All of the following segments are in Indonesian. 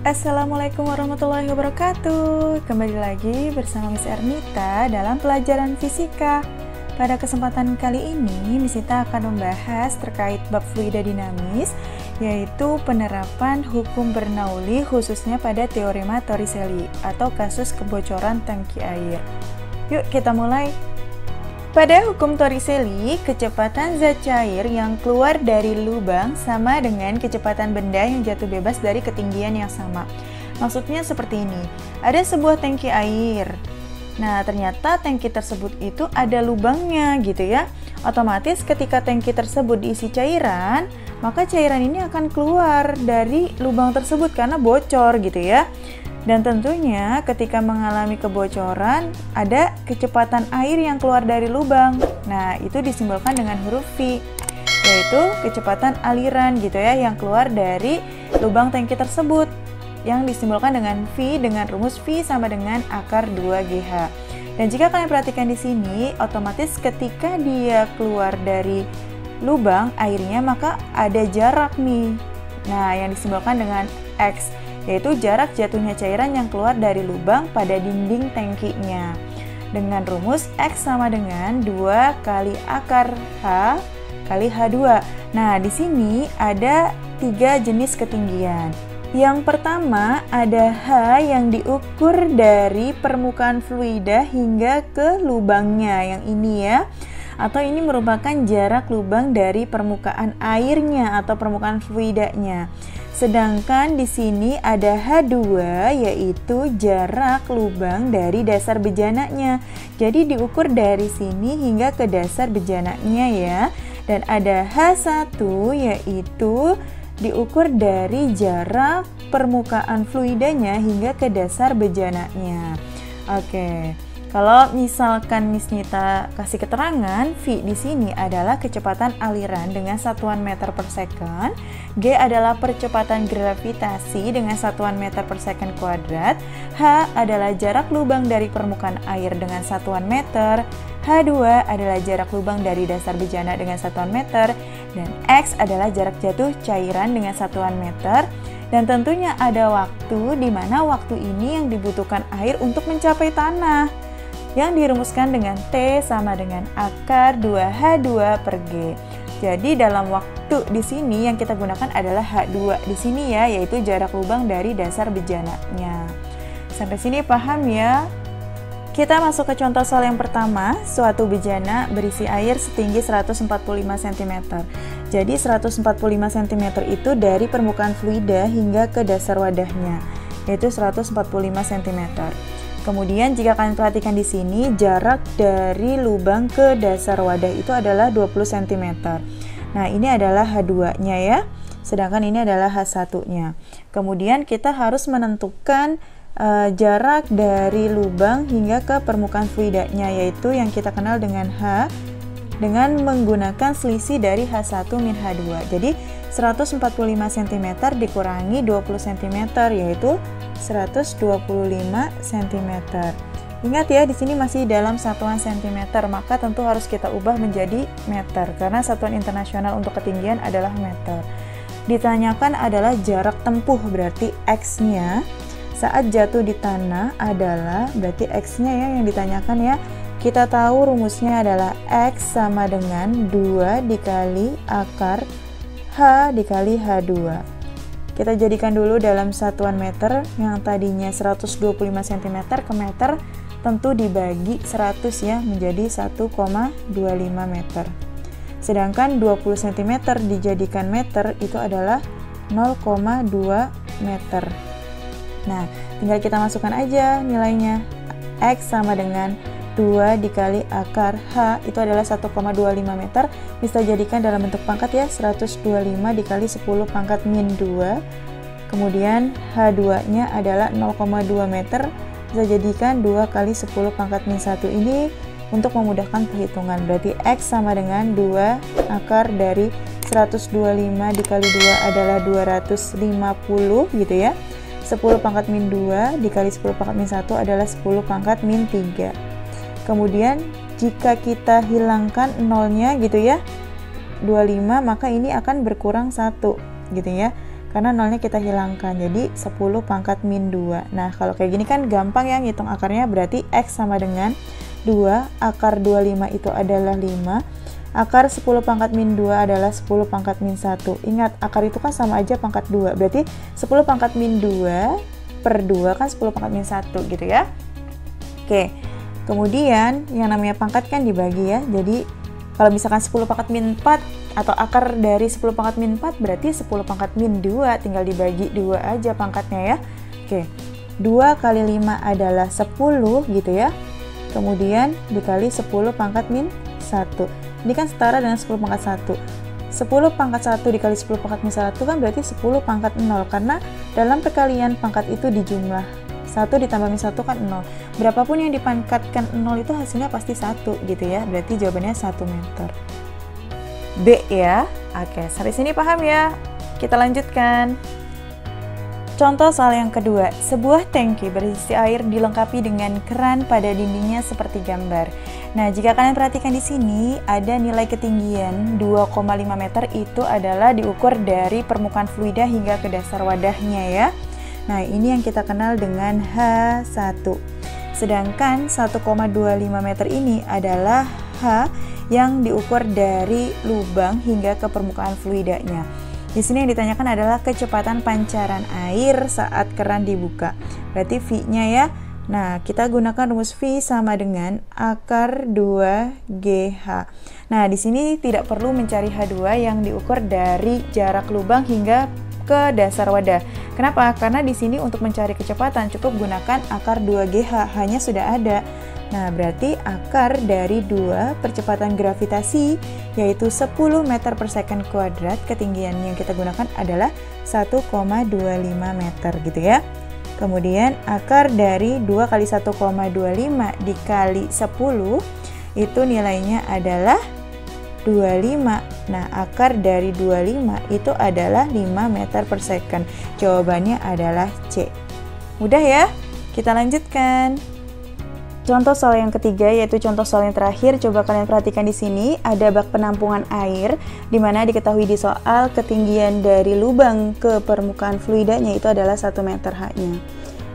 Assalamualaikum warahmatullahi wabarakatuh. Kembali lagi bersama Miss Ernita dalam pelajaran fisika. Pada kesempatan kali ini, Miss Ernita akan membahas terkait bab fluida dinamis, yaitu penerapan hukum Bernoulli khususnya pada teorema Torricelli atau kasus kebocoran tangki air. Yuk kita mulai. Pada hukum Torricelli, kecepatan zat cair yang keluar dari lubang sama dengan kecepatan benda yang jatuh bebas dari ketinggian yang sama. Maksudnya seperti ini, ada sebuah tangki air. Nah, ternyata tangki tersebut itu ada lubangnya gitu ya. Otomatis ketika tangki tersebut diisi cairan, maka cairan ini akan keluar dari lubang tersebut karena bocor gitu ya. Dan tentunya ketika mengalami kebocoran, ada kecepatan air yang keluar dari lubang. Nah, itu disimbolkan dengan huruf V, yaitu kecepatan aliran gitu ya, yang keluar dari lubang tangki tersebut, yang disimbolkan dengan V dengan rumus V sama dengan akar 2GH. Dan jika kalian perhatikan di sini, otomatis ketika dia keluar dari lubang airnya, maka ada jarak nih. Nah, yang disimbolkan dengan X, yaitu jarak jatuhnya cairan yang keluar dari lubang pada dinding tangkinya. Dengan rumus X sama dengan 2 kali akar H kali H2. Nah, di sini ada 3 jenis ketinggian. Yang pertama ada H yang diukur dari permukaan fluida hingga ke lubangnya, yang ini ya. Atau ini merupakan jarak lubang dari permukaan airnya atau permukaan fluidanya. Sedangkan di sini ada H2, yaitu jarak lubang dari dasar bejananya. Jadi diukur dari sini hingga ke dasar bejananya ya. Dan ada H1, yaitu diukur dari jarak permukaan fluidanya hingga ke dasar bejananya. Oke. Kalau misalkan Miss Nita kasih keterangan, V di sini adalah kecepatan aliran dengan satuan meter per second, G adalah percepatan gravitasi dengan satuan meter per second kuadrat, H adalah jarak lubang dari permukaan air dengan satuan meter, H2 adalah jarak lubang dari dasar bejana dengan satuan meter, dan X adalah jarak jatuh cairan dengan satuan meter. Dan tentunya ada waktu di mana waktu ini yang dibutuhkan air untuk mencapai tanah, yang dirumuskan dengan T sama dengan akar 2H2 per G. Jadi dalam waktu di sini yang kita gunakan adalah H2 di sini ya, yaitu jarak lubang dari dasar bejananya. Sampai sini paham ya? Kita masuk ke contoh soal yang pertama. Suatu bejana berisi air setinggi 145 cm. Jadi 145 cm itu dari permukaan fluida hingga ke dasar wadahnya, yaitu 145 cm. Kemudian jika kalian perhatikan di sini, jarak dari lubang ke dasar wadah itu adalah 20 cm. Nah, ini adalah H2-nya ya. Sedangkan ini adalah H1-nya. Kemudian kita harus menentukan jarak dari lubang hingga ke permukaan fluidanya, yaitu yang kita kenal dengan H, dengan menggunakan selisih dari H1 min H2. Jadi 145 cm dikurangi 20 cm, yaitu 125 cm. Ingat ya, di sini masih dalam satuan cm, maka tentu harus kita ubah menjadi meter karena satuan internasional untuk ketinggian adalah meter. Ditanyakan adalah jarak tempuh, berarti X-nya saat jatuh di tanah adalah, berarti X-nya ya yang ditanyakan ya. Kita tahu rumusnya adalah X sama dengan 2 dikali akar H dikali H2. Kita jadikan dulu dalam satuan meter, yang tadinya 125 cm ke meter, tentu dibagi 100 ya, menjadi 1,25 meter. Sedangkan 20 cm dijadikan meter itu adalah 0,2 meter. Nah, tinggal kita masukkan aja nilainya. X sama dengan 2 dikali akar H itu adalah 1,25 meter. Bisa jadikan dalam bentuk pangkat ya, 125 dikali 10 pangkat min 2. Kemudian H2 nya adalah 0,2 meter. Bisa jadikan 2 kali 10 pangkat min 1 ini untuk memudahkan perhitungan. Berarti X sama dengan 2 akar dari 125 dikali 2 adalah 250 gitu ya. 10 pangkat min 2 dikali 10 pangkat min 1 adalah 10 pangkat min 3. Kemudian jika kita hilangkan nolnya gitu ya, 25, maka ini akan berkurang 1 gitu ya. karena nolnya kita hilangkan, jadi 10 pangkat min 2. Nah, kalau kayak gini kan gampang ya ngitung akarnya, berarti X sama dengan 2, akar 25 itu adalah 5, akar 10 pangkat min 2 adalah 10 pangkat min 1. Ingat, akar itu kan sama aja pangkat 2, berarti 10 pangkat min 2 per 2 kan 10 pangkat min 1 gitu ya. Oke, kemudian yang namanya pangkat kan dibagi ya, jadi kalau misalkan 10 pangkat min 4 atau akar dari 10 pangkat min 4 berarti 10 pangkat min 2, tinggal dibagi 2 aja pangkatnya ya. Oke, 2 kali 5 adalah 10 gitu ya. Kemudian dikali 10 pangkat min 1. Ini kan setara dengan 10 pangkat 1. 10 pangkat 1 dikali 10 pangkat min 1 kan berarti 10 pangkat 0, karena dalam perkalian pangkat itu dijumlah. 1 ditambah min 1 kan 0. Berapapun yang dipangkatkan 0 itu hasilnya pasti 1 gitu ya. Berarti jawabannya 1 meter. B ya. Oke, sampai sini paham ya? Kita lanjutkan. Contoh soal yang kedua, sebuah tangki berisi air dilengkapi dengan keran pada dindingnya seperti gambar. Nah, jika kalian perhatikan di sini, ada nilai ketinggian 2,5 meter itu adalah diukur dari permukaan fluida hingga ke dasar wadahnya ya. Nah, ini yang kita kenal dengan H1. Sedangkan 1,25 meter ini adalah H yang diukur dari lubang hingga ke permukaan fluidanya. Di sini yang ditanyakan adalah kecepatan pancaran air saat keran dibuka. Berarti V-nya ya. Nah, kita gunakan rumus V sama dengan akar 2GH. Nah, di sini tidak perlu mencari H2 yang diukur dari jarak lubang hingga ke dasar wadah. Kenapa? Karena di sini untuk mencari kecepatan cukup gunakan akar 2GH, hanya sudah ada. Nah, berarti akar dari 2 percepatan gravitasi, yaitu 10 meter per second kuadrat, ketinggian yang kita gunakan adalah 1,25 meter gitu ya. Kemudian akar dari 2 kali 1,25 dikali 10, itu nilainya adalah 25. Nah, akar dari 25 itu adalah 5 meter per second. Jawabannya adalah C. Mudah ya? Kita lanjutkan. Contoh soal yang ketiga, yaitu contoh soal yang terakhir. Coba kalian perhatikan di sini, ada bak penampungan air, di mana diketahui di soal ketinggian dari lubang ke permukaan fluidanya itu adalah 1 meter H-nya.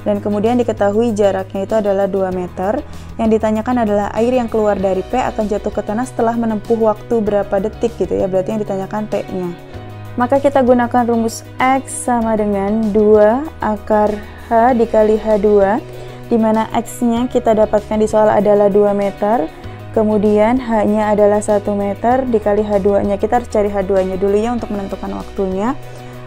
Dan kemudian diketahui jaraknya itu adalah 2 meter. Yang ditanyakan adalah air yang keluar dari P akan jatuh ke tanah setelah menempuh waktu berapa detik gitu ya, berarti yang ditanyakan P-nya. Maka kita gunakan rumus X sama dengan 2 akar H dikali H2, di mana X-nya kita dapatkan di soal adalah 2 meter, kemudian H-nya adalah 1 meter, dikali H2-nya. Kita harus cari H2-nya dulu ya untuk menentukan waktunya.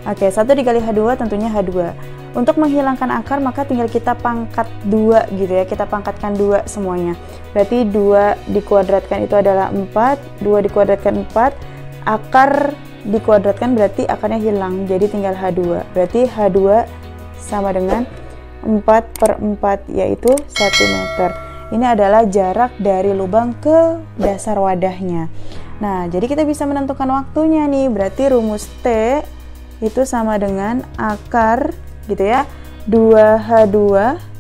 Oke, 1 dikali H2 tentunya H2. Untuk menghilangkan akar, maka tinggal kita pangkat 2 gitu ya, kita pangkatkan 2 semuanya. Berarti 2 dikuadratkan itu adalah 4, 2 dikuadratkan 4, akar dikuadratkan berarti akarnya hilang, jadi tinggal H2. Berarti H2 sama dengan 4/4, yaitu 1 meter. Ini adalah jarak dari lubang ke dasar wadahnya. Nah, jadi kita bisa menentukan waktunya nih. Berarti rumus T itu sama dengan akar gitu ya, 2H2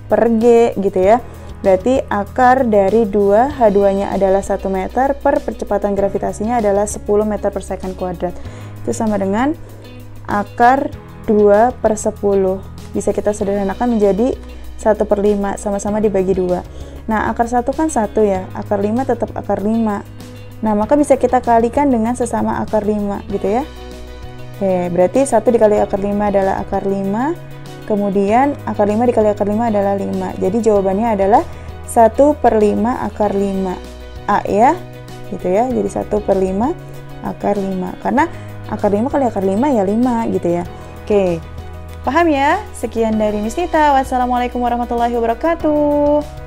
per G gitu ya. Berarti akar dari 2H2-nya adalah 1 meter per percepatan gravitasinya adalah 10 meter per second kuadrat. Itu sama dengan akar 2/10. Bisa kita sederhanakan menjadi 1/5, sama-sama dibagi 2. Nah, akar 1 kan 1 ya, akar 5 tetap akar 5. Nah, maka bisa kita kalikan dengan sesama akar 5 gitu ya. Oke, berarti 1 dikali akar 5 adalah akar 5, kemudian akar 5 dikali akar 5 adalah 5. Jadi jawabannya adalah 1/5 akar 5. A ya, gitu ya, jadi 1/5 akar 5. Karena akar 5 kali akar 5 ya 5 gitu ya. Oke. Paham ya? Sekian dari Miss Nita. Wassalamualaikum warahmatullahi wabarakatuh.